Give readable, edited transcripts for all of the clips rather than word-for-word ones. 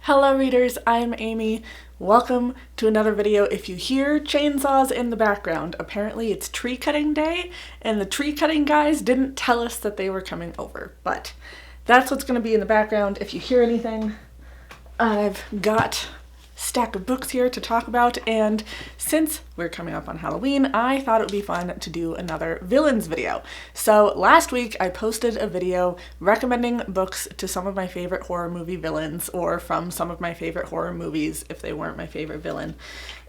Hello readers, I'm Amy. Welcome to another video. If you hear chainsaws in the background, apparently it's tree cutting day, and the tree cutting guys didn't tell us that they were coming over, but that's what's going to be in the background. If you hear anything, I've got a stack of books here to talk about, and since we're coming up on Halloween, I thought it would be fun to do another villains video. So last week I posted a video recommending books to some of my favorite horror movie villains, or from some of my favorite horror movies if they weren't my favorite villain.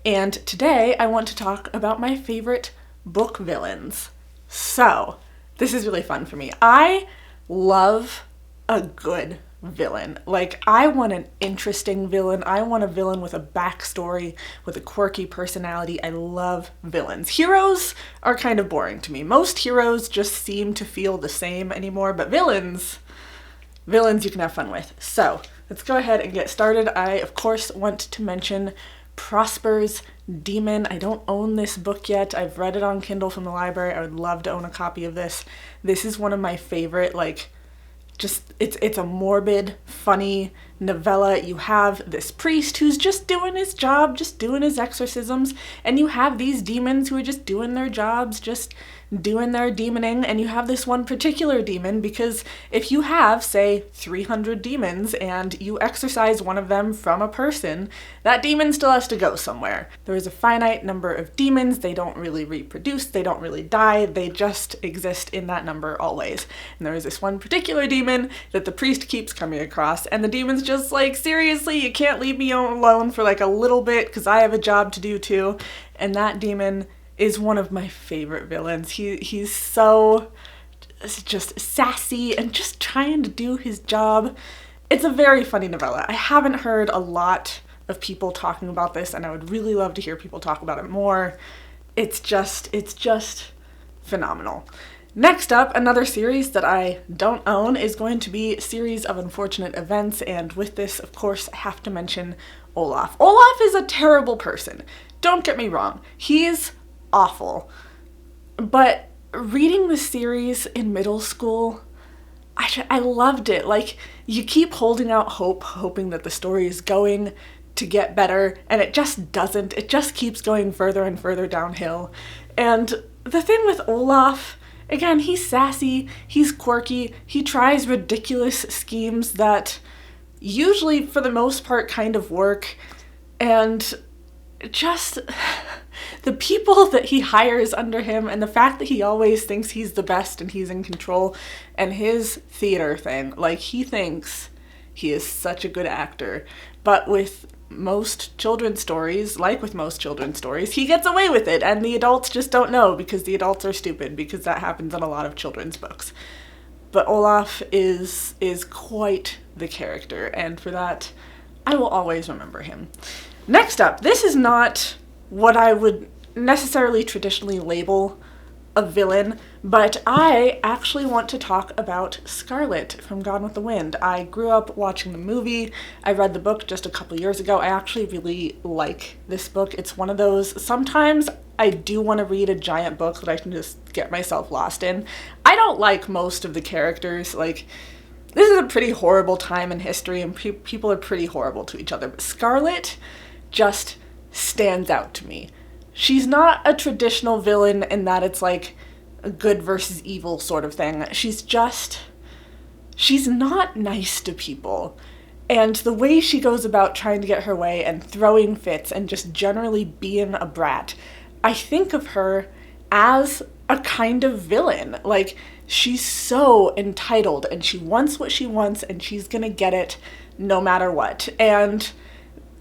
And today I want to talk about my favorite book villains. So this is really fun for me. I love a good villain. Like, I want an interesting villain. I want a villain with a backstory, with a quirky personality. I love villains. Heroes are kind of boring to me. Most heroes just seem to feel the same anymore, but villains you can have fun with. So let's go ahead and get started. I, of course, want to mention Prosper's Demon. I don't own this book yet. I've read it on Kindle from the library. I would love to own a copy of this. This is one of my favorite, it's a morbid, funny novella. You have this priest who's just doing his job, just doing his exorcisms, and you have these demons who are just doing their jobs, just doing their demoning, and you have this one particular demon because if you have, say, 300 demons and you exorcise one of them from a person, that demon still has to go somewhere. There is a finite number of demons. They don't really reproduce, they don't really die, they just exist in that number always. And there is this one particular demon that the priest keeps coming across, and the demon's just like, seriously, you can't leave me alone for like a little bit because I have a job to do too. And that demon is one of my favorite villains. He's so just sassy and just trying to do his job. It's a very funny novella. I haven't heard a lot of people talking about this, and I would really love to hear people talk about it more. It's just phenomenal. Next up, another series that I don't own is going to be Series of Unfortunate Events, and with this, of course, I have to mention Olaf. Olaf is a terrible person. Don't get me wrong. He's awful. But reading the series in middle school, I loved it. Like, you keep holding out hope, hoping that the story is going to get better, and it just doesn't. It just keeps going further and further downhill. And the thing with Olaf, again, he's sassy, he's quirky, he tries ridiculous schemes that usually, for the most part, kind of work, and just the people that he hires under him, and the fact that he always thinks he's the best and he's in control, and his theater thing, like, he thinks he is such a good actor, but with most children's stories, he gets away with it, and the adults just don't know because the adults are stupid, because that happens in a lot of children's books. But Olaf is quite the character, and for that, I will always remember him. Next up, this is not what I would necessarily traditionally label a villain, but I actually want to talk about Scarlet from Gone with the Wind. I grew up watching the movie. I read the book just a couple years ago. I actually really like this book. It's one of those, sometimes I do want to read a giant book that I can just get myself lost in. I don't like most of the characters. Like, this is a pretty horrible time in history, and people are pretty horrible to each other, but Scarlet just stands out to me. She's not a traditional villain in that it's like a good versus evil sort of thing. She's not nice to people. And the way she goes about trying to get her way and throwing fits and just generally being a brat, I think of her as a kind of villain. Like, she's so entitled and she wants what she wants and she's gonna get it no matter what. And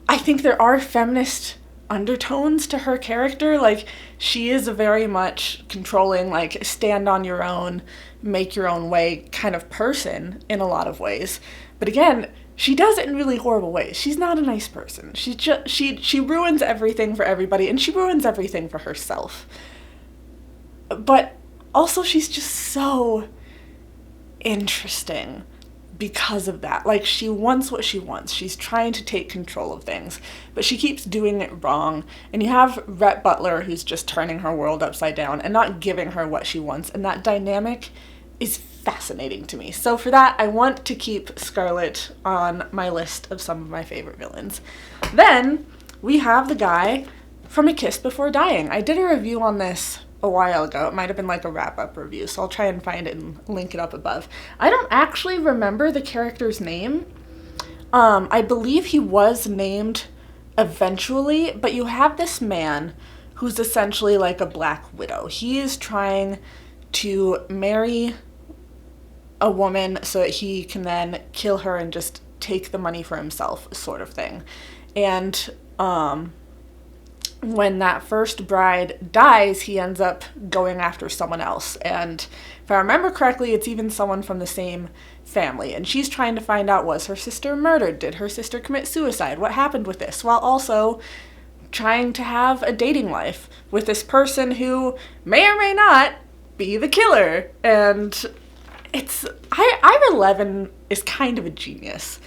I think there are feminist undertones to her character. Like, she is a very much controlling, like, stand on your own, make your own way kind of person in a lot of ways. But again, she does it in really horrible ways. She's not a nice person. She ruins everything for everybody, and she ruins everything for herself. But also, she's just so interesting because of that. Like, she wants what she wants. She's trying to take control of things, but she keeps doing it wrong. And you have Rhett Butler, who's just turning her world upside down and not giving her what she wants. And that dynamic is fascinating to me. So for that, I want to keep Scarlet on my list of some of my favorite villains. Then we have the guy from A Kiss Before Dying. I did a review on this a while ago. It might have been like a wrap-up review, so I'll try and find it and link it up above. I don't actually remember the character's name. I believe he was named eventually, but you have this man who's essentially like a Black Widow. He is trying to marry a woman so that he can then kill her and just take the money for himself, sort of thing. And when that first bride dies, he ends up going after someone else. And if I remember correctly, it's even someone from the same family. And she's trying to find out, was her sister murdered? Did her sister commit suicide? What happened with this? While also trying to have a dating life with this person who may or may not be the killer. And Ira Levin is kind of a genius.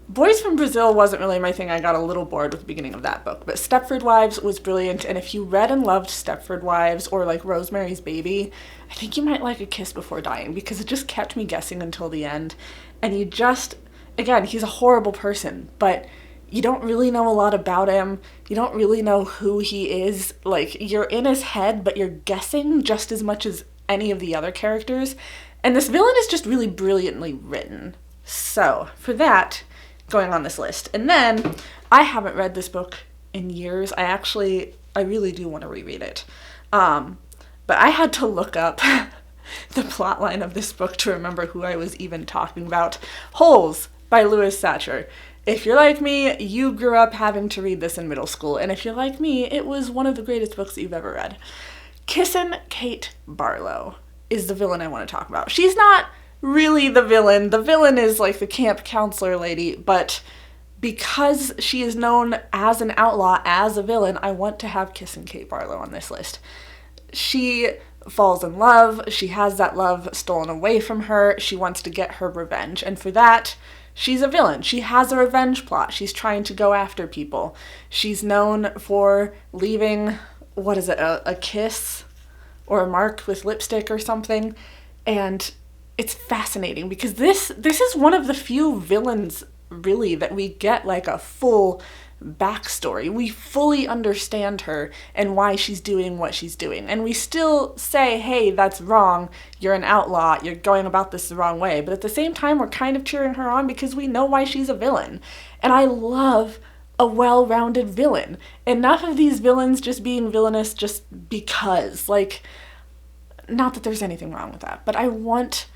Boys from Brazil wasn't really my thing. I got a little bored with the beginning of that book, but Stepford Wives was brilliant, and if you read and loved Stepford Wives or like Rosemary's Baby, I think you might like A Kiss Before Dying, because it just kept me guessing until the end. And you just, again, he's a horrible person, but you don't really know a lot about him. You don't really know who he is. Like, you're in his head, but you're guessing just as much as any of the other characters. And this villain is just really brilliantly written. So, for that, going on this list. And then, I haven't read this book in years. I really do want to reread it. But I had to look up the plotline of this book to remember who I was even talking about. Holes by Louis Satcher. If you're like me, you grew up having to read this in middle school. And if you're like me, it was one of the greatest books that you've ever read. Kissin' Kate Barlow is the villain I want to talk about. She's not really the villain. The villain is like the camp counselor lady, but because she is known as an outlaw, as a villain, I want to have Kissin' Kate Barlow on this list. She falls in love. She has that love stolen away from her. She wants to get her revenge, and for that, she's a villain. She has a revenge plot. She's trying to go after people. She's known for leaving, a kiss or a mark with lipstick or something, and it's fascinating because this is one of the few villains, really, that we get like a full backstory. We fully understand her and why she's doing what she's doing. And we still say, hey, that's wrong. You're an outlaw. You're going about this the wrong way. But at the same time, we're kind of cheering her on because we know why she's a villain. And I love a well-rounded villain. Enough of these villains just being villainous just because. Like, not that there's anything wrong with that, but I want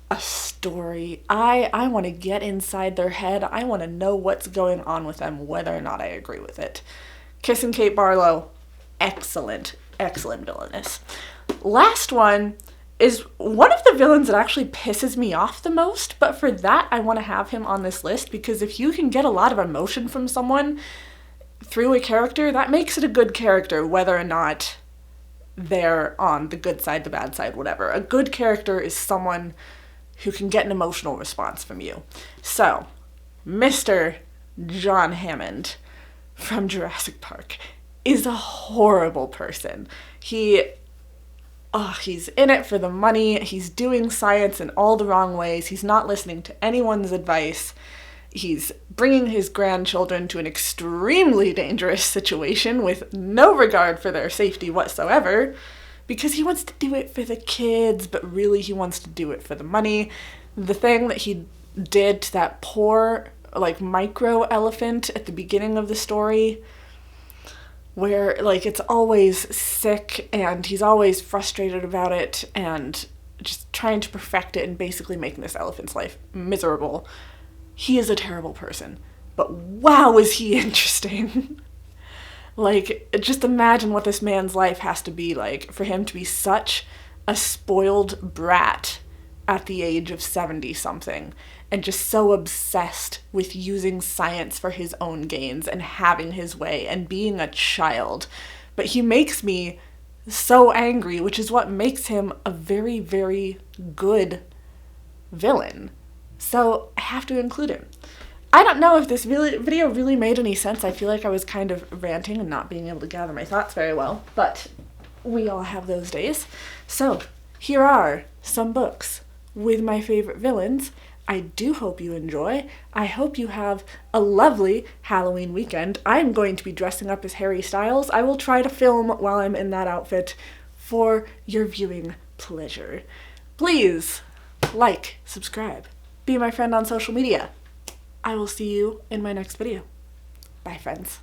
a story. I want to get inside their head. I want to know what's going on with them, whether or not I agree with it. Kissin' Kate Barlow, excellent villainess. Last one is one of the villains that actually pisses me off the most, but for that, I want to have him on this list because if you can get a lot of emotion from someone through a character, that makes it a good character, whether or not they're on the good side, the bad side, whatever. A good character is someone who can get an emotional response from you. So, Mr. John Hammond from Jurassic Park is a horrible person. He's in it for the money. He's doing science in all the wrong ways. He's not listening to anyone's advice. He's bringing his grandchildren to an extremely dangerous situation with no regard for their safety whatsoever, because he wants to do it for the kids, but really he wants to do it for the money. The thing that he did to that poor, like, micro elephant at the beginning of the story, where, like, it's always sick and he's always frustrated about it and just trying to perfect it and basically making this elephant's life miserable. He is a terrible person, but wow, is he interesting. Like, just imagine what this man's life has to be like for him to be such a spoiled brat at the age of 70-something and just so obsessed with using science for his own gains and having his way and being a child. But he makes me so angry, which is what makes him a very, very good villain. So I have to include him. I don't know if this video really made any sense. I feel like I was kind of ranting and not being able to gather my thoughts very well, but we all have those days. So here are some books with my favorite villains. I do hope you enjoy. I hope you have a lovely Halloween weekend. I'm going to be dressing up as Harry Styles. I will try to film while I'm in that outfit for your viewing pleasure. Please like, subscribe, be my friend on social media. I will see you in my next video. Bye, friends.